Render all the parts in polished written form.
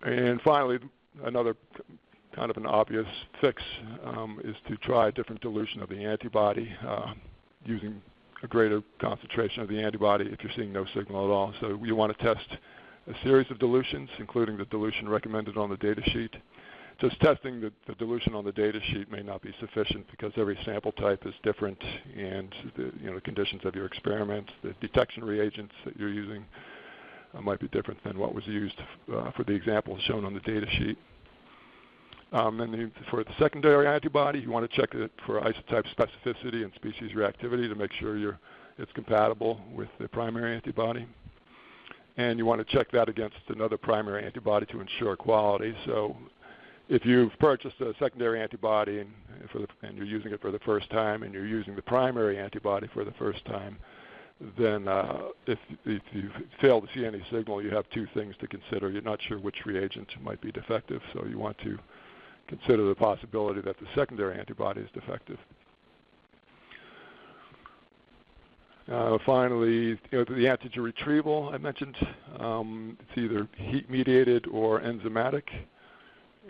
And finally, another kind of an obvious fix is to try a different dilution of the antibody using a greater concentration of the antibody if you're seeing no signal at all. So you want to test a series of dilutions, including the dilution recommended on the data sheet. Just testing the dilution on the data sheet may not be sufficient because every sample type is different, and the conditions of your experiment, the detection reagents that you're using might be different than what was used for the example shown on the data sheet. And for the secondary antibody, you want to check it for isotype specificity and species reactivity to make sure it's compatible with the primary antibody. And you want to check that against another primary antibody to ensure quality. So if you've purchased a secondary antibody and you're using it for the first time and you're using the primary antibody for the first time, then if you fail to see any signal, you have two things to consider. You're not sure which reagent might be defective, so you want to consider the possibility that the secondary antibody is defective. Finally, the antigen retrieval I mentioned, it's either heat-mediated or enzymatic,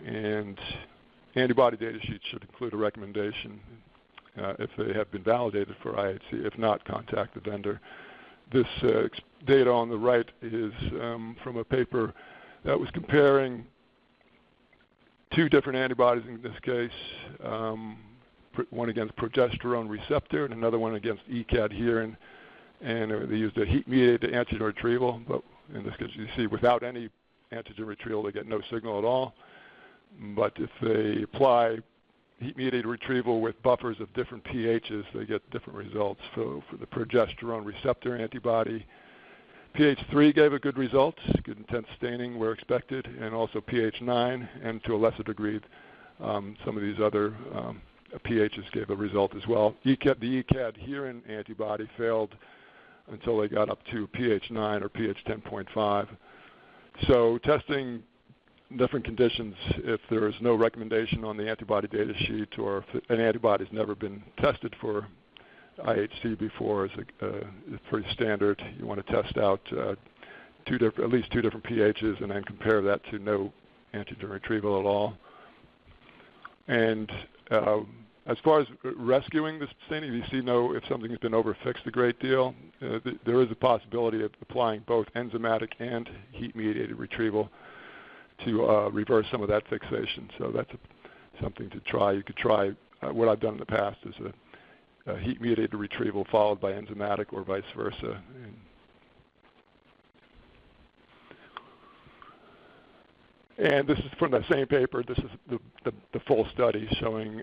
and antibody data sheets should include a recommendation if they have been validated for IHC. If not, contact the vendor. This data on the right is from a paper that was comparing two different antibodies in this case, one against progesterone receptor and another one against E-cadherin, and they used a heat-mediated antigen retrieval, but in this case you see without any antigen retrieval they get no signal at all. But if they apply heat-mediated retrieval with buffers of different pHs, they get different results. So for the progesterone receptor antibody, pH 3 gave a good result, good intense staining where expected, and also pH 9, and to a lesser degree, some of these other pHs gave a result as well. The E-cadherin antibody failed until they got up to pH 9 or pH 10.5. So testing different conditions, if there is no recommendation on the antibody data sheet or if an antibody has never been tested for IHC before, is pretty standard. You want to test out at least two different pHs and then compare that to no antigen retrieval at all. And as far as rescuing the staining, you see if something has been overfixed a great deal, there is a possibility of applying both enzymatic and heat-mediated retrieval to reverse some of that fixation. So that's something to try. You could try what I've done in the past is a heat-mediated retrieval followed by enzymatic or vice versa. And this is from the same paper. This is the full study showing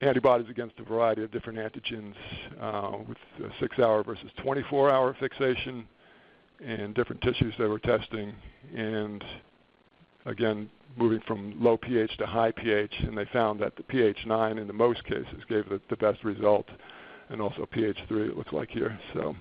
antibodies against a variety of different antigens with 6-hour versus 24-hour fixation and different tissues they were testing. And again, moving from low pH to high pH, and they found that the pH 9 in the most cases gave the best result, and also pH 3 it looks like here. So